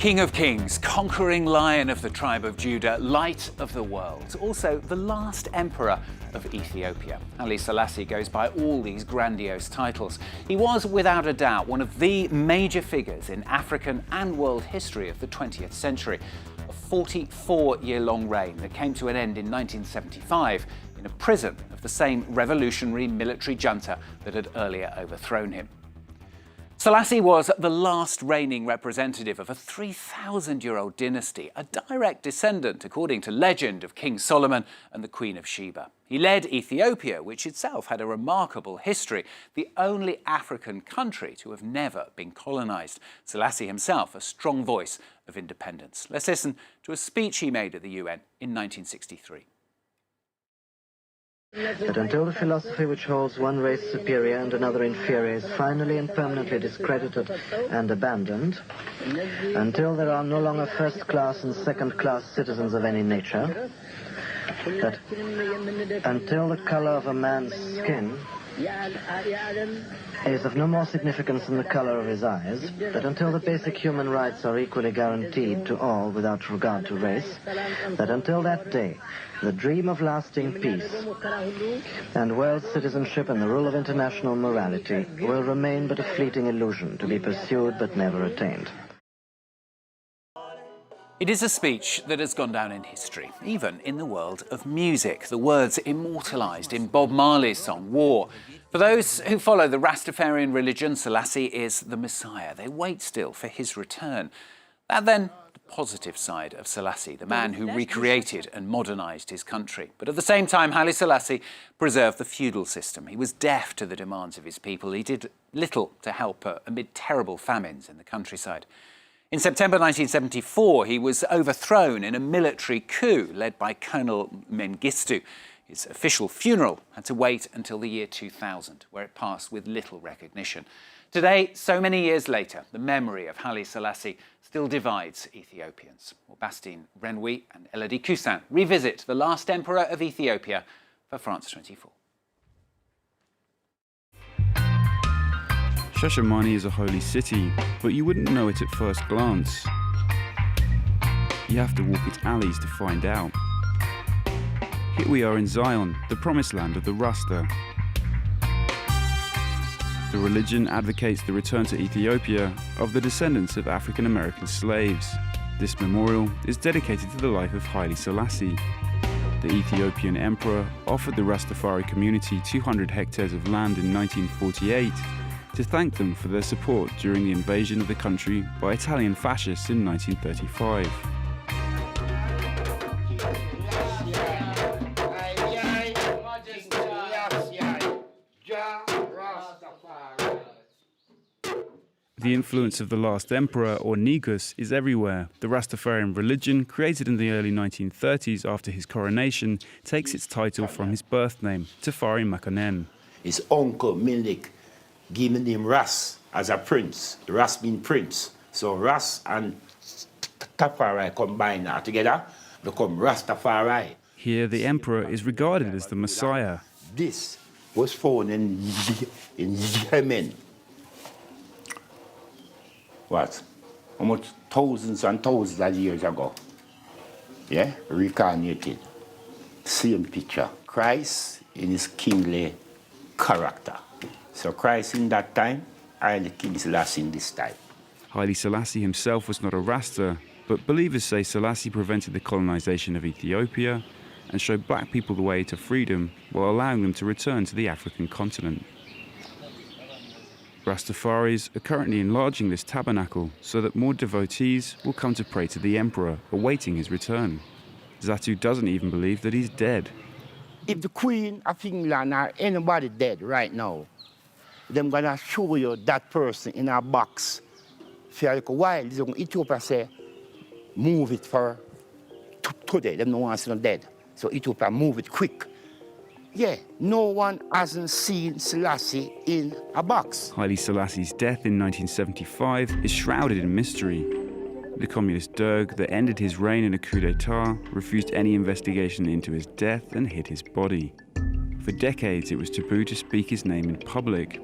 King of Kings, conquering lion of the tribe of Judah, light of the world. Also, the last emperor of Ethiopia. Haile Selassie goes by all these grandiose titles. He was, without a doubt, one of the major figures in African and world history of the 20th century. A 44-year-long reign that came to an end in 1975 in a prison of the same revolutionary military junta that had earlier overthrown him. Selassie was the last reigning representative of a 3,000-year-old dynasty, a direct descendant, according to legend, of King Solomon and the Queen of Sheba. He led Ethiopia, which itself had a remarkable history, the only African country to have never been colonized. Selassie himself, a strong voice of independence. Let's listen to a speech he made at the UN in 1963. That until the philosophy which holds one race superior and another inferior is finally and permanently discredited and abandoned, until there are no longer first-class and second-class citizens of any nature, that until the color of a man's skin is of no more significance than the color of his eyes, that until the basic human rights are equally guaranteed to all without regard to race, that until that day, the dream of lasting peace and world citizenship and the rule of international morality will remain but a fleeting illusion to be pursued but never attained. It is a speech that has gone down in history, even in the world of music. The words immortalised in Bob Marley's song, War. For those who follow the Rastafarian religion, Selassie is the Messiah. They wait still for his return. That then, the positive side of Selassie, the man who recreated and modernised his country. But at the same time, Haile Selassie preserved the feudal system. He was deaf to the demands of his people. He did little to help amid terrible famines in the countryside. In September 1974, he was overthrown in a military coup led by Colonel Mengistu. His official funeral had to wait until the year 2000, where it passed with little recognition. Today, so many years later, the memory of Haile Selassie still divides Ethiopians. Bastien Renouy and Elodie Cussin revisit the last emperor of Ethiopia for France 24. Shashamane is a holy city, but you wouldn't know it at first glance. You have to walk its alleys to find out. Here we are in Zion, the promised land of the Rasta. The religion advocates the return to Ethiopia of the descendants of African American slaves. This memorial is dedicated to the life of Haile Selassie. The Ethiopian emperor offered the Rastafari community 200 hectares of land in 1948 to thank them for their support during the invasion of the country by Italian fascists in 1935. The influence of the last emperor, or Negus, is everywhere. The Rastafarian religion, created in the early 1930s after his coronation, takes its title from his birth name, Tafari MAKONNEN. His uncle, Milik, gave the name Ras as a prince, Ras being prince. So Ras and Tafari combined together, become Rastafari. Here the emperor is regarded as the Messiah. This was found in Yemen. What? Almost thousands and thousands of years ago. Yeah? Reincarnated. Same picture. Christ in his kingly character. So Christ in that time, Haile Selassie in this time. Haile Selassie himself was not a Rasta, but believers say Selassie prevented the colonization of Ethiopia and showed black people the way to freedom while allowing them to return to the African continent. Rastafaris are currently enlarging this tabernacle so that more devotees will come to pray to the emperor, awaiting his return. Zatu doesn't even believe that he's dead. If the Queen of England or anybody dead right now, them gonna show you that person in a box for a little while. Ethiopia say, move it for today. Them no one see no dead. So Ethiopia move it quick. Yeah, no one hasn't seen Selassie in a box. Haile Selassie's death in 1975 is shrouded in mystery. The communist Derg that ended his reign in a coup d'etat refused any investigation into his death and hid his body. For decades, it was taboo to speak his name in public.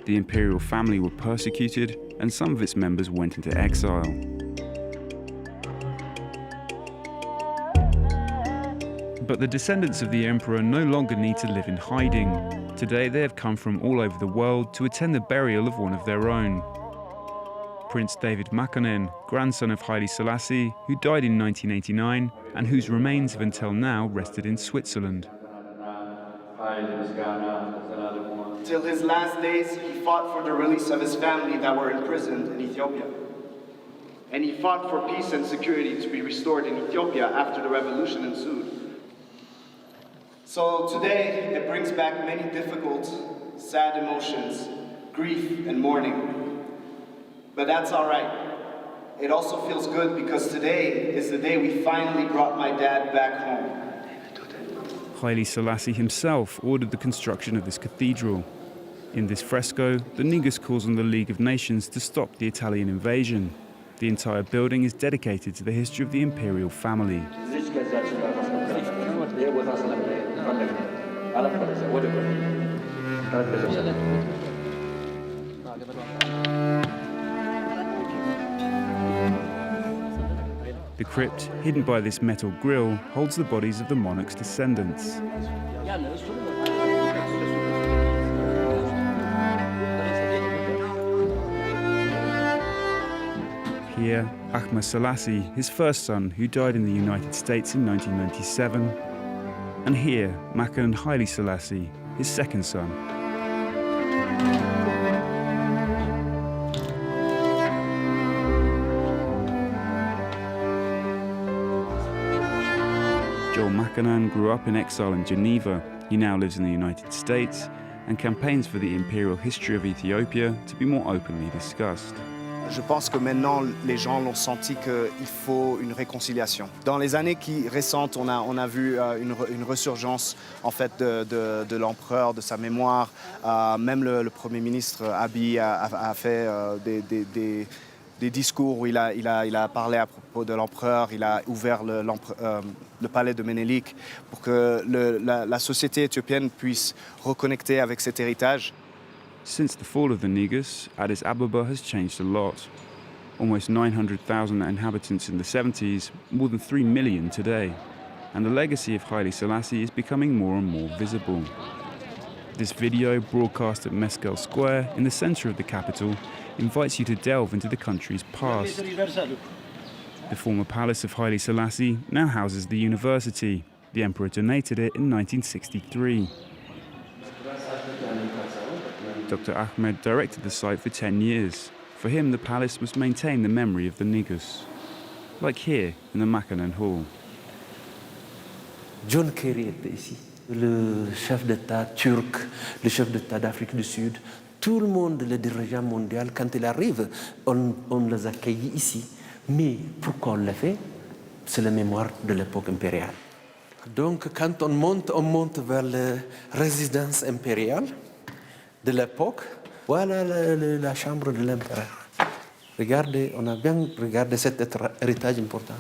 The imperial family were persecuted, and some of its members went into exile. But the descendants of the emperor no longer need to live in hiding. Today they have come from all over the world to attend the burial of one of their own. Prince David MAKONNEN, grandson of Haile Selassie, who died in 1989 and whose remains have until now rested in Switzerland. Till his last days, he fought for the release of his family that were imprisoned in Ethiopia. And he fought for peace and security to be restored in Ethiopia after the revolution ensued. So today, it brings back many difficult, sad emotions, grief and mourning. But that's all right. It also feels good because today is the day we finally brought my dad back home. Haile Selassie himself ordered the construction of this cathedral. In this fresco, the Negus calls on the League of Nations to stop the Italian invasion. The entire building is dedicated to the history of the imperial family. The crypt, hidden by this metal grille, holds the bodies of the monarch's descendants. Here, Haile Selassie, his first son, who died in the United States in 1997. And here, MAKONNEN Haile Selassie, his second son. Joel MAKONNEN grew up in exile in Geneva. He now lives in the United States and campaigns for the imperial history of Ethiopia to be more openly discussed. Je pense que maintenant, les gens l'ont senti qu'il faut une réconciliation. Dans les années récentes, on a vu une resurgence en fait de l'empereur, de sa mémoire. Même le Premier ministre Abiy a fait des discours où il a parlé à propos de l'empereur, il a ouvert le palais de Ménélik pour que la société éthiopienne puisse reconnecter avec cet héritage. Since the fall of the Negus, Addis Ababa has changed a lot. Almost 900,000 inhabitants in the 70s, more than 3 million today. And the legacy of Haile Selassie is becoming more and more visible. This video, broadcast at Meskel Square, in the center of the capital, invites you to delve into the country's past. The former palace of Haile Selassie now houses the university. The emperor donated it in 1963. Dr. AHMED directed the site for 10 years. For him, the palace must maintain the memory of the Negus, like here in the MAKONNEN Hall. John Kerry était ici, le chef d'État turc, le chef d'État d'Afrique du Sud. Tout le monde, le dirigeant mondial, quand il arrive, on les accueille ici. Mais pourquoi on l'a fait? C'est la mémoire de l'époque impériale. Donc, quand on monte vers la résidence impériale de l'époque, voilà la chambre de l'empereur. Regardez, on a bien regardé cet héritage important.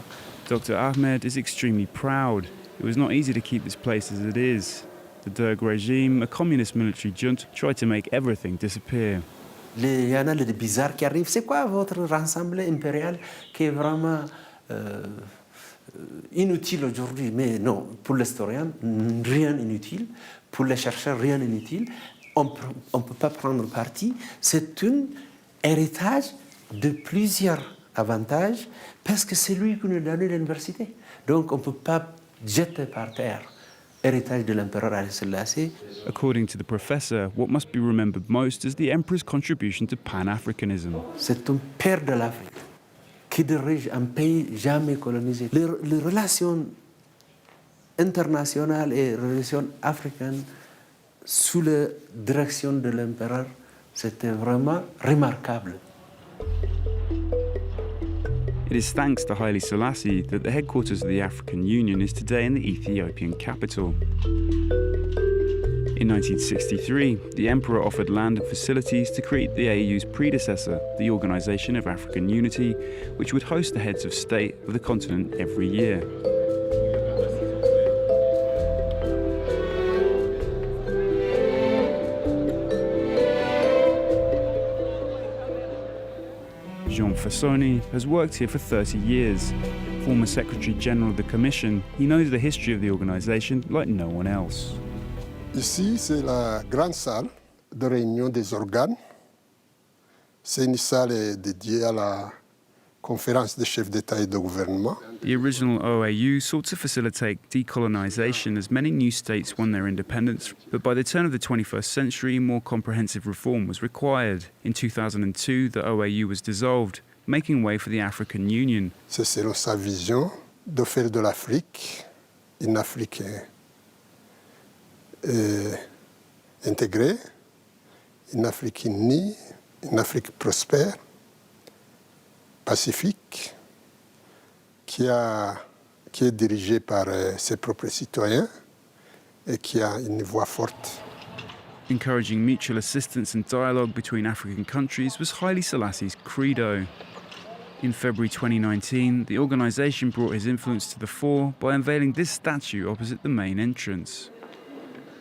Dr. AHMED is extremely proud. It was not easy to keep this place as it is. The Derg regime, a communist military junta, tried to make everything disappear. Il y en a des bizarres qui arrivent. C'est quoi votre rassemblée impériale qui est vraiment inutile aujourd'hui? Mais non, pour l'historien, rien inutile. Pour les chercheurs, rien inutile. On ne peut pas prendre parti. C'est un héritage de plusieurs avantages parce que c'est lui qui nous a donné l'université. Donc on ne peut pas jeter par terre héritage de l'empereur Haile Selassie. According to the professor, what must be remembered most is the emperor's contribution to Pan-Africanism. C'est un père de l'Afrique qui dirige un pays jamais colonisé. Les relations internationales et relations africaines sous la direction de l'empereur, c'était vraiment remarquable. It is thanks to Haile Selassie that the headquarters of the African Union is today in the Ethiopian capital. In 1963, the emperor offered land and facilities to create the AU's predecessor, the Organization of African Unity, which would host the heads of state of the continent every year. MFASONI has worked here for 30 years. former Secretary General of the Commission, he knows the history of the organization like no one else. Ici, c'est la grande salle de réunion des organes. C'est une salle dédiée à la conférence des chefs d'État et de gouvernement. The original OAU sought to facilitate decolonization as many new states won their independence, but by the turn of the 21st century, more comprehensive reform was required. In 2002, the OAU was dissolved, making way for the African Union. C'est selon sa vision de faire de l'Afrique une Afrique intégrée, une Afrique unie, une Afrique prospère, pacifique, qui est dirigée par ses propres citoyens et qui a une voix forte. Encouraging mutual assistance and dialogue between African countries was Haile Selassie's credo. In February 2019, the organization brought his influence to the fore by unveiling this statue opposite the main entrance.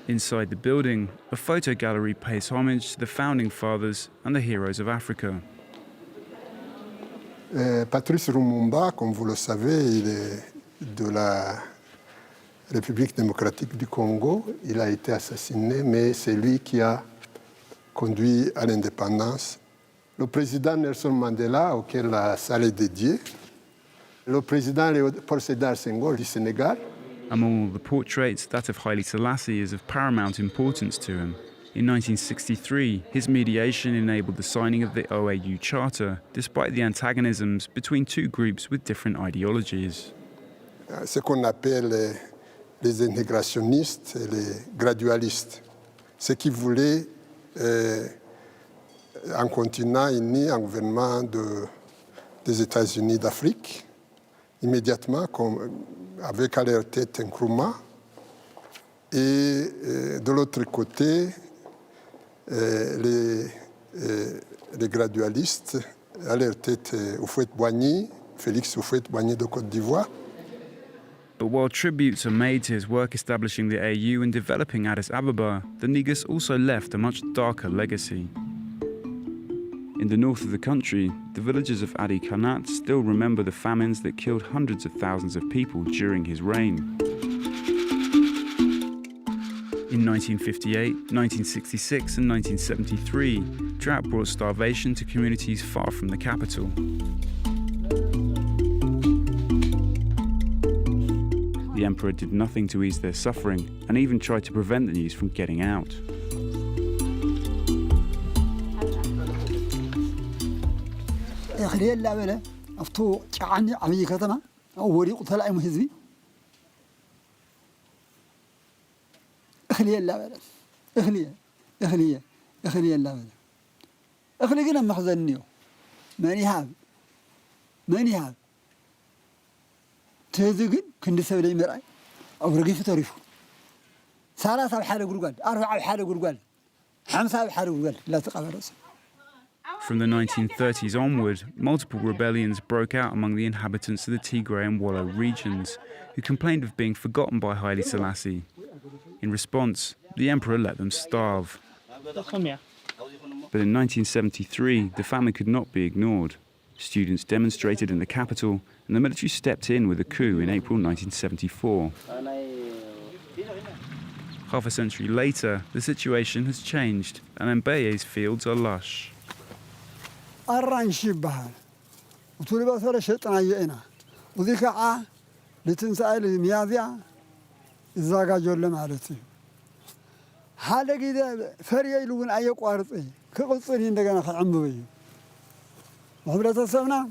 Inside the building, a photo gallery pays homage to the founding fathers and the heroes of Africa. Patrice Lumumba, comme vous le savez, il est de la République démocratique du Congo. Il a été assassiné, mais c'est lui qui a conduit à l'indépendance. Le président Nelson Mandela, auquel la salle est dédiée. Le président Léopold Sédar Senghor du Sénégal. Among all the portraits, that of Haile Selassie is of paramount importance to him. In 1963, his mediation enabled the signing of the OAU Charter, despite the antagonisms between two groups with different ideologies. Ce qu'on appelle les intégrationnistes et les gradualistes, ceux qui voulaient un continent uni, un gouvernement des États-Unis d'Afrique, immédiatement, avec à leur tête Nkrumah, et de l'autre côté, les gradualistes, à leur tête Houphouët-Boigny, Félix Houphouët-Boigny de Côte d'Ivoire. But while tributes are made to his work establishing the AU and developing Addis Ababa, the Negus also left a much darker legacy. In the north of the country, the villagers of Adi Kanat still remember the famines that killed hundreds of thousands of people during his reign. In 1958, 1966 and 1973, drought brought starvation to communities far from the capital. The emperor did nothing to ease their suffering and even tried to prevent the news from getting out. تهزقن كندي سبلي مرأي أو رقيف تعرفه ثلاثة بحال قرقال أربعة بحال قرقال خمسة بحال قرقال لا تقبل رأسه. From the 1930s onward, multiple rebellions broke out among the inhabitants of the Tigray and Wollo regions, who complained of being forgotten by Haile Selassie. In response, the emperor let them starve. But in 1973, the famine could not be ignored. Students demonstrated in the capital, and the military stepped in with a coup in April 1974. Half a century later, the situation has changed, and Mbeye's fields are lush. وهبرتسبنا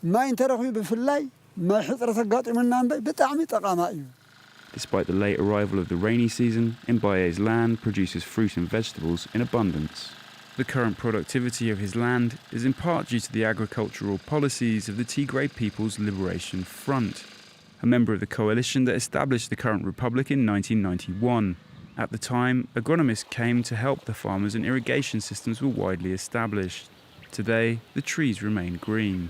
ما ينترخوا بفلاي ما حصر سقاط من بتعمي تقامائي. Despite the late arrival of the rainy season, Mbeye's land produces fruit and vegetables in abundance. The current productivity of his land is in part due to the agricultural policies of the Tigray People's Liberation Front, a member of the coalition that established the current republic in 1991. At the time, agronomists came to help the farmers and irrigation systems were widely established. Today, the trees remain green.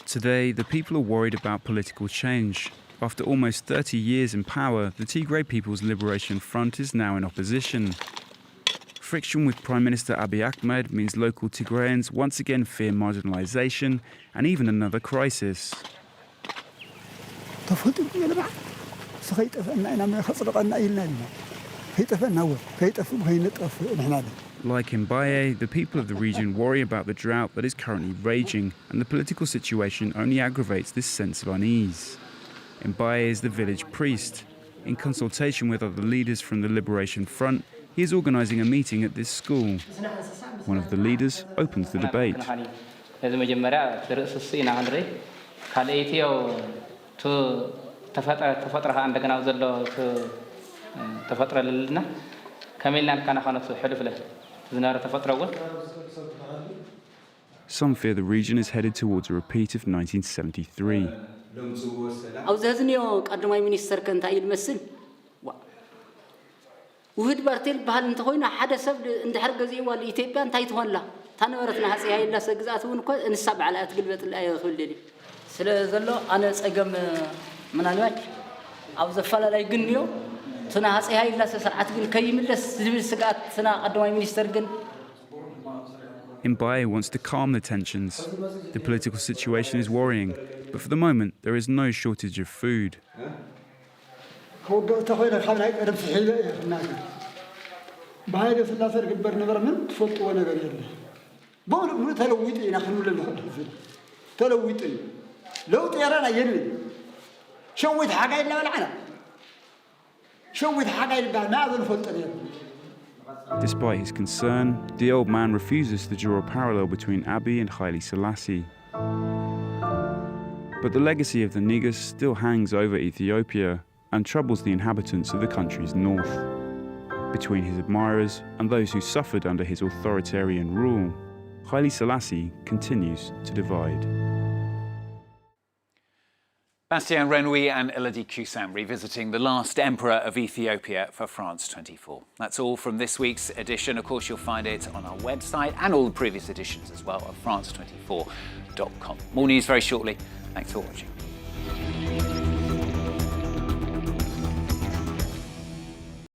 Today, the people are worried about political change. After almost 30 years in power, the Tigray People's Liberation Front is now in opposition. Friction with Prime Minister Abiy Ahmed means local Tigrayans once again fear marginalization and even another crisis. Like in Baye, the people of the region worry about the drought that is currently raging, and the political situation only aggravates this sense of unease. In Baye is the village priest. In consultation with other leaders from the Liberation Front, he is organising a meeting at this school. One of the leaders opens the debate. Some fear the region is headed towards a repeat of 1973. ውህድ ባርቴል ባህል እንተኮይና ሓደ ሰብ እንድሕር ገዚእዋ ኢትዮጵያ እንታይ ትሆንላ ታነበረትና ሃፀይ ሃይለ ሰግዛት እውን እኮ እንሳ በዓል አትግልበጥላ ይኽእል ስለ ዘሎ ኣነ ፀገም ምናልባት ኣብ ዘፈላላይ ግንዮ ትና ሃፀይ ሃይለ ስርዓት ግን ከይምለስ ዝብል ስጋት ትና ቀዳማይ ሚኒስተር ግን Mbaye wants to calm the tensions. The political situation is worrying, but for the moment there is no shortage of food. بهاي الثلاثة كبر نبر من تفوت ولا غير بقول تلويتي نحن ولا تلويتي لو تيرانا ينوي شويت حاجة إلا ولا أنا شويت حاجة إلا ما أظن فوت. Despite his concern, the old man refuses to draw a parallel between Abiy and Haile Selassie. But the legacy of the Negus still hangs over Ethiopia and troubles the inhabitants of the country's north. Between his admirers and those who suffered under his authoritarian rule, Haile Selassie continues to divide. Bastien Renouy and Elodie Cousin revisiting the last emperor of Ethiopia for France 24. That's all from this week's edition. Of course, you'll find it on our website and all the previous editions as well at france24.com. More news very shortly. Thanks for watching.